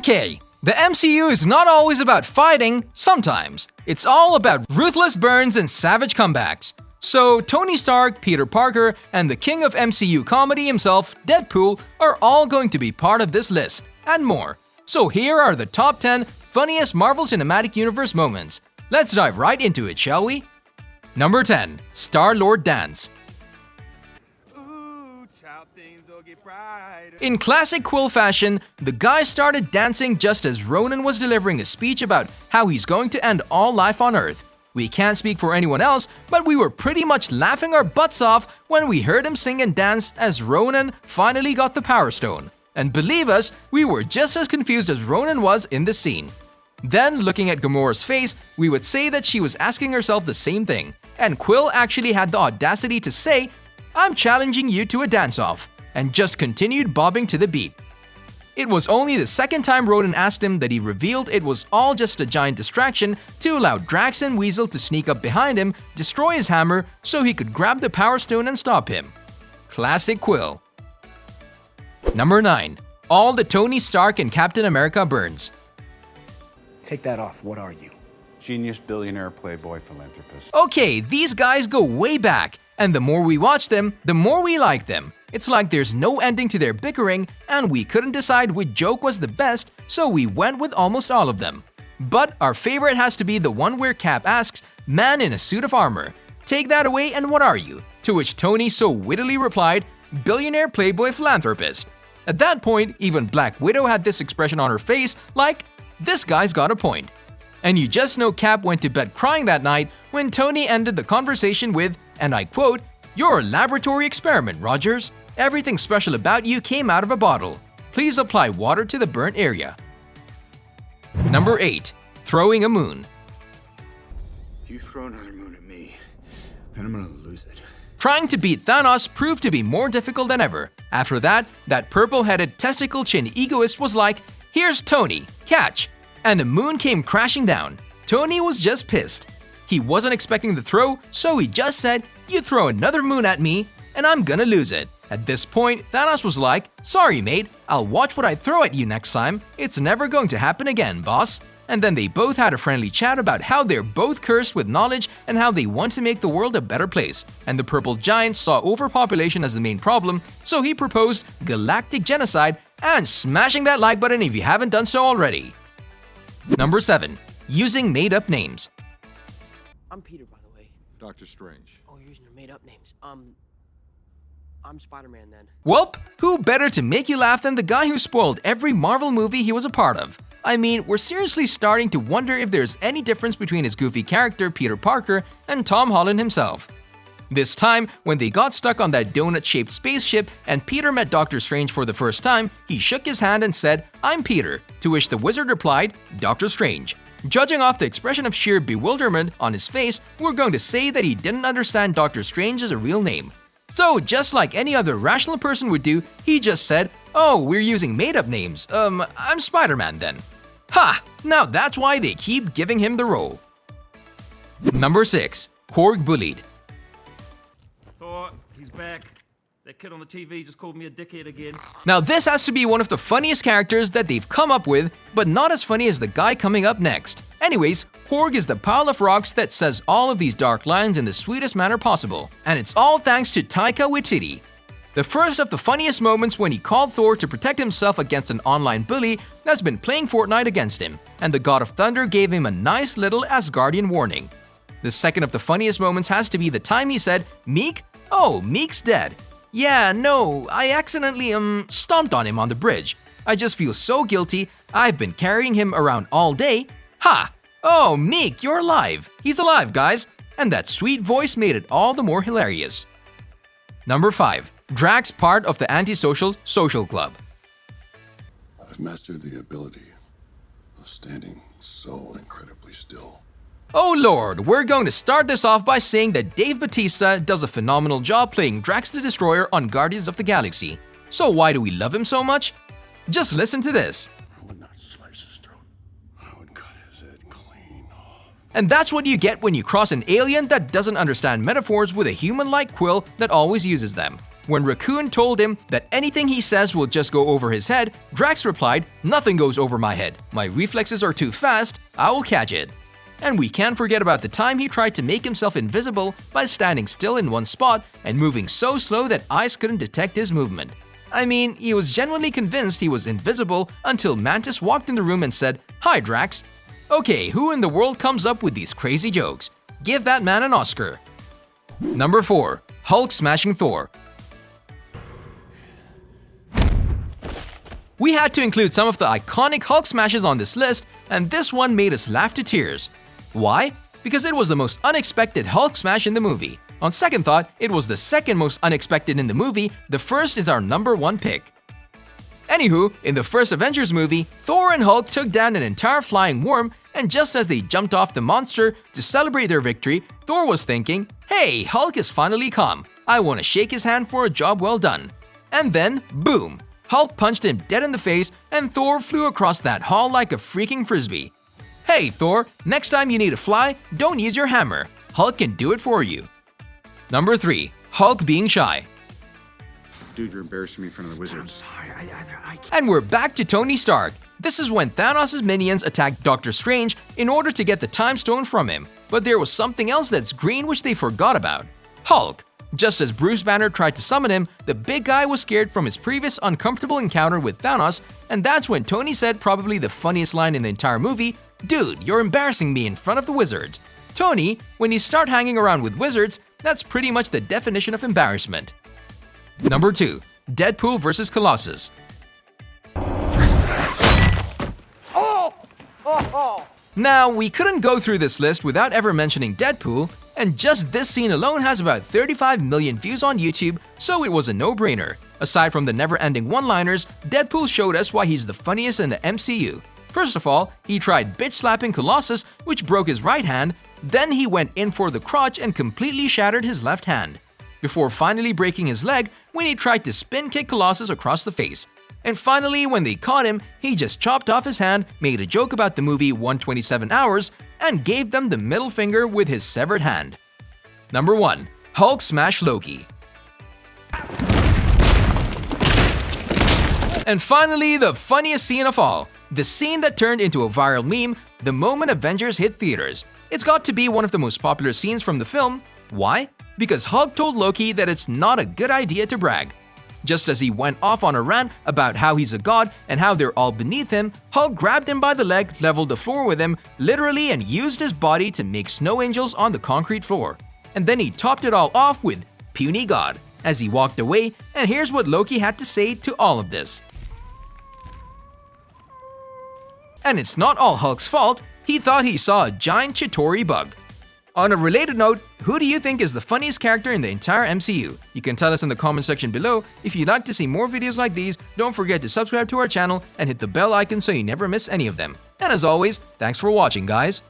Okay, the MCU is not always about fighting, sometimes. It's all about ruthless burns and savage comebacks. So Tony Stark, Peter Parker, and the king of MCU comedy himself, Deadpool, are all going to be part of this list, and more. So here are the top 10 funniest Marvel Cinematic Universe moments. Let's dive right into it, shall we? Number 10. Star-Lord Dance. In classic Quill fashion, the guy started dancing just as Ronan was delivering a speech about how he's going to end all life on Earth. We can't speak for anyone else, but we were pretty much laughing our butts off when we heard him sing and dance as Ronan finally got the Power Stone. And believe us, we were just as confused as Ronan was in the scene. Then, looking at Gamora's face, we would say that she was asking herself the same thing, and Quill actually had the audacity to say, "I'm challenging you to a dance-off," and just continued bobbing to the beat. It was only the second time Ronan asked him that he revealed it was all just a giant distraction to allow Drax and Weasel to sneak up behind him, destroy his hammer, so he could grab the Power Stone and stop him. Classic Quill. Number 9. All the Tony Stark and Captain America burns. Take that off, what are you? Genius, billionaire, playboy, philanthropist. Okay, these guys go way back, and the more we watch them, the more we like them. It's like there's no ending to their bickering, and we couldn't decide which joke was the best, so we went with almost all of them. But our favorite has to be the one where Cap asks, "Man in a suit of armor, take that away and what are you?" To which Tony so wittily replied, "Billionaire, playboy, philanthropist." At that point, even Black Widow had this expression on her face like, "This guy's got a point." And you just know Cap went to bed crying that night when Tony ended the conversation with, and I quote, "You're a laboratory experiment, Rogers. Everything special about you came out of a bottle. Please apply water to the burnt area." Number 8. Throwing a moon. You throw another moon at me, and I'm gonna lose it. Trying to beat Thanos proved to be more difficult than ever. After that purple-headed testicle-chin egoist was like, "Here's Tony, catch!" And the moon came crashing down. Tony was just pissed. He wasn't expecting the throw, so he just said, "You throw another moon at me, and I'm gonna lose it." At this point, Thanos was like, "Sorry mate, I'll watch what I throw at you next time. It's never going to happen again, boss." And then they both had a friendly chat about how they're both cursed with knowledge and how they want to make the world a better place. And the purple giant saw overpopulation as the main problem, so he proposed galactic genocide and smashing that like button if you haven't done so already. Number 7. Using made-up names. I'm Peter, by the way. Doctor Strange. Oh, you're using your made-up names. I'm Spider-Man then. Welp, who better to make you laugh than the guy who spoiled every Marvel movie he was a part of? I mean, we're seriously starting to wonder if there's any difference between his goofy character, Peter Parker, and Tom Holland himself. This time, when they got stuck on that donut-shaped spaceship and Peter met Doctor Strange for the first time, he shook his hand and said, "I'm Peter," to which the wizard replied, "Doctor Strange." Judging off the expression of sheer bewilderment on his face, we're going to say that he didn't understand Doctor Strange as a real name. So, just like any other rational person would do, he just said, "Oh, we're using made-up names. I'm Spider-Man then." Ha! Now that's why they keep giving him the role. Number 6. Korg bullied. Thor, he's back. That kid on the TV just called me a dickhead again. Now this has to be one of the funniest characters that they've come up with, but not as funny as the guy coming up next. Anyways, Korg is the pile of rocks that says all of these dark lines in the sweetest manner possible. And it's all thanks to Taika Waititi. The first of the funniest moments when he called Thor to protect himself against an online bully that's been playing Fortnite against him, and the God of Thunder gave him a nice little Asgardian warning. The second of the funniest moments has to be the time he said, "Meek? Oh, Meek's dead. Yeah, no, I accidentally, stomped on him on the bridge. I just feel so guilty, I've been carrying him around all day. Ha! Oh, Meek, you're alive. He's alive, guys." And that sweet voice made it all the more hilarious. Number 5. Drax part of the antisocial social club. I've mastered the ability of standing so incredibly still. Oh lord, we're going to start this off by saying that Dave Bautista does a phenomenal job playing Drax the Destroyer on Guardians of the Galaxy. So why do we love him so much? Just listen to this. I would not slice his throat. I would cut his head clean off. And that's what you get when you cross an alien that doesn't understand metaphors with a human like Quill that always uses them. When Raccoon told him that anything he says will just go over his head, Drax replied, "Nothing goes over my head. My reflexes are too fast, I will catch it." And we can't forget about the time he tried to make himself invisible by standing still in one spot and moving so slow that eyes couldn't detect his movement. I mean, he was genuinely convinced he was invisible until Mantis walked in the room and said, "Hi, Drax." Okay, who in the world comes up with these crazy jokes? Give that man an Oscar. Number 4. Hulk smashing Thor. We had to include some of the iconic Hulk smashes on this list, and this one made us laugh to tears. Why? Because it was the most unexpected Hulk smash in the movie. On second thought, it was the second most unexpected in the movie. The first is our number 1 pick. Anywho, in the first Avengers movie, Thor and Hulk took down an entire flying worm, and just as they jumped off the monster to celebrate their victory, Thor was thinking, "Hey, Hulk is finally calm. I want to shake his hand for a job well done." And then, boom! Hulk punched him dead in the face, and Thor flew across that hall like a freaking frisbee. Hey, Thor, next time you need to fly, don't use your hammer. Hulk can do it for you. Number 3. Hulk being shy. Dude, you're embarrassing me in front of the wizards. And we're back to Tony Stark. This is when Thanos' minions attacked Doctor Strange in order to get the Time Stone from him. But there was something else that's green which they forgot about. Hulk. Just as Bruce Banner tried to summon him, the big guy was scared from his previous uncomfortable encounter with Thanos, and that's when Tony said probably the funniest line in the entire movie, "Dude, you're embarrassing me in front of the wizards." Tony, when you start hanging around with wizards, that's pretty much the definition of embarrassment. Number 2. Deadpool vs. Colossus. Now, we couldn't go through this list without ever mentioning Deadpool, and just this scene alone has about 35 million views on YouTube, so it was a no-brainer. Aside from the never-ending one-liners, Deadpool showed us why he's the funniest in the MCU. First of all, he tried bitch-slapping Colossus, which broke his right hand, then he went in for the crotch and completely shattered his left hand, before finally breaking his leg when he tried to spin-kick Colossus across the face. And finally, when they caught him, he just chopped off his hand, made a joke about the movie 127 Hours, and gave them the middle finger with his severed hand. Number 1. Hulk smash Loki. And finally, the funniest scene of all. The scene that turned into a viral meme the moment Avengers hit theaters. It's got to be one of the most popular scenes from the film. Why? Because Hulk told Loki that it's not a good idea to brag. Just as he went off on a rant about how he's a god and how they're all beneath him, Hulk grabbed him by the leg, leveled the floor with him, literally, and used his body to make snow angels on the concrete floor. And then he topped it all off with "Puny God" as he walked away, and here's what Loki had to say to all of this. And it's not all Hulk's fault. He thought he saw a giant Chitauri bug. On a related note, who do you think is the funniest character in the entire MCU? You can tell us in the comment section below. If you'd like to see more videos like these, don't forget to subscribe to our channel and hit the bell icon so you never miss any of them. And as always, thanks for watching, guys.